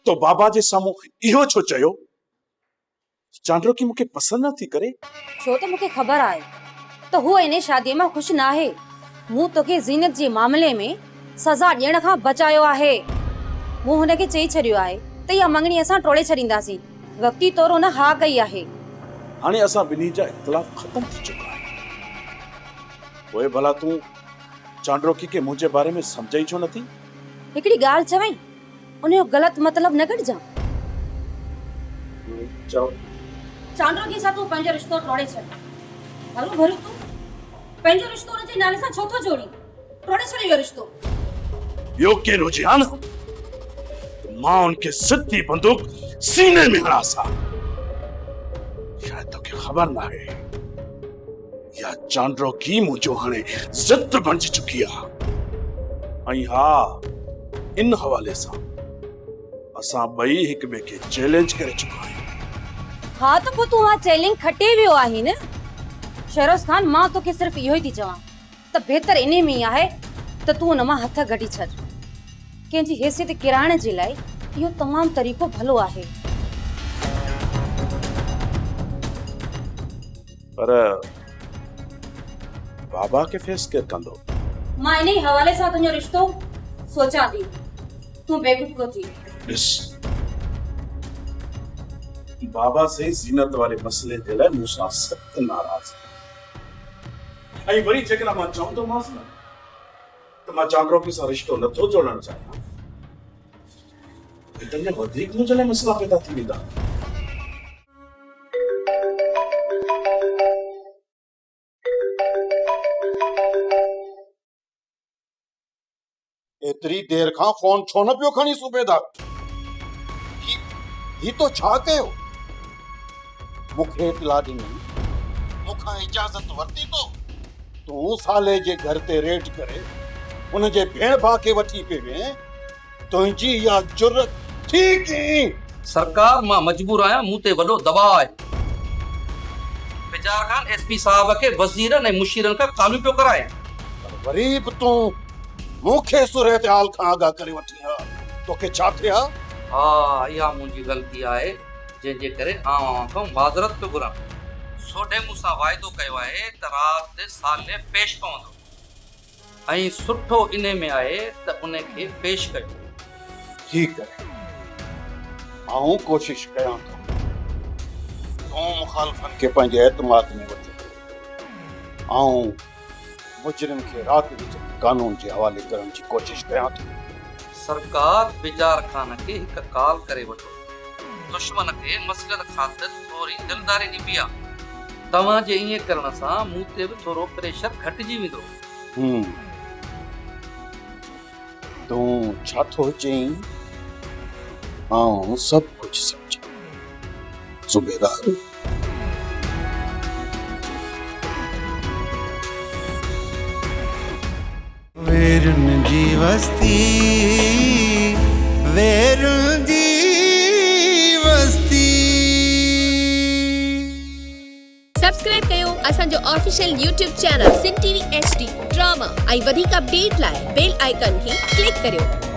तो बाबा जे सामू इहो छो चयो चांड्रो की मुके पसंद न थी करे? छो तो मुके खबर आए तो हु इन शादी में खुश ना है। मु तोके ज़ीनत जे मामले में सजा ॾियण खां बचायो आहे। मु हुन के चई छरियो आहे त या मंगणी असां टोड़े छरींदासी। वक्ती तौर हुन हा कई आहे। हाणे असां बिनी जा इख्तिलाफ खत्म थी चुका है। ओए भला तू चांड्रोकी के मुझे बारे में समझाई छो नथी? हिकड़ी गाल चवई उन्हें गलत मतलब न कढ जा। चलो चांड्रोकी सां तू पंहिंजो रिश्तो टोड़े छॾ। भरू भरू तू पंहिंजो रिश्तो उन जे नाले सां छो थो जोड़ी? टोड़े छॾ इहो रिश्तो। यो के रुझान मां उनके सिद्धी बंदूक सीने में हड़ा सा। शायद तो के खबर ना है या चांड्रो की मुझो हाने जिद बन चुकी है। आई हाँ इन हवाले सा असां बई हिक बे के चैलेंज करे चुका है। हाँ तो तू हाँ चैलेंज खटे वियो आहे न। शहरोज खान मां तो के सिर्फ इहो ही थी चवां त बेहतर इने में आहे त तू उन मां हथ गडी छॾ। कंहिंजी हैसियत किराइण जे लाइ इहो तमाम तरीक़ो भलो आहे। पर बाबा के फेस केर कंदो? मां इने हवाले सां तुंहिंजो रिश्तो सोचां थी। तू बेवकूफ को थी। बाबा से जीनत वाले मसले जे लाइ मूंसां सख्त नाराज है। ऐं वरी जेकॾहिं मां चवंदो मांसि न त मां चांड्रोकी सां रिश्तो नथो जोड़णु चाहियां त में वधीक मुंहिंजे लाइ मसला पैदा थी वेंदा। एतरी देर खां फोन छो न पियो खणी सूबेदार? ही तो छा कयो? मुखे इतला ॾिनी, मुखां इजाज़त वरती तूं साले जे घर ते रेड करे उन जे भेण भाउ खे वठी पे वे। तुंहिंजी इहा जुर्रत थी की? सरकार मां मजबूर आहियां, मूं ते वॾो दबाव आहे। बिजार खान एसपी साहब खे वज़ीरनि ऐं मुशीरनि खां कानून पियो कराए। वरी बि तूं मुखे सूरत हाल खां आगाह करे वठी हा। तोखे छा थिया? हाँ इहा मुंहिंजी ग़लती आहे जंहिंजे करे आवां खां माज़रत पियो घुरां। सोढे मूंसां वाइदो कयो आहे त राति साले पेश पवंदो ऐं सुठो इन में आहे त उन खे पेश कयो। ठीक है, आऊं कोशिश कयां थो। तूं मुखालफन के पंहिंजे एतमाद में वठी आऊं मुजरिम खे रात विच कानून जे हवाले करण जी कोशिश कयां थो। सरकार बिजार खान खे हिक कॉल करे वठो। दुश्मन खे मसलत ख़ातिर थोरी दिलदारी ॾिबी आहे। तव्हां जे ईअं करण सां मूं ते बि थोरो प्रेशर घटिजी वेंदो। तूं छा थो चईं? सब कुछ समझा सूबेदार। वेरुन जी वस्ती, वेरुन जी वस्ती। सब्सक्राइब कयो असांजो official YouTube channel Sindh TV HD drama ऐं वधीक अपडेट लाइ बेल आइकन खे क्लिक करियो।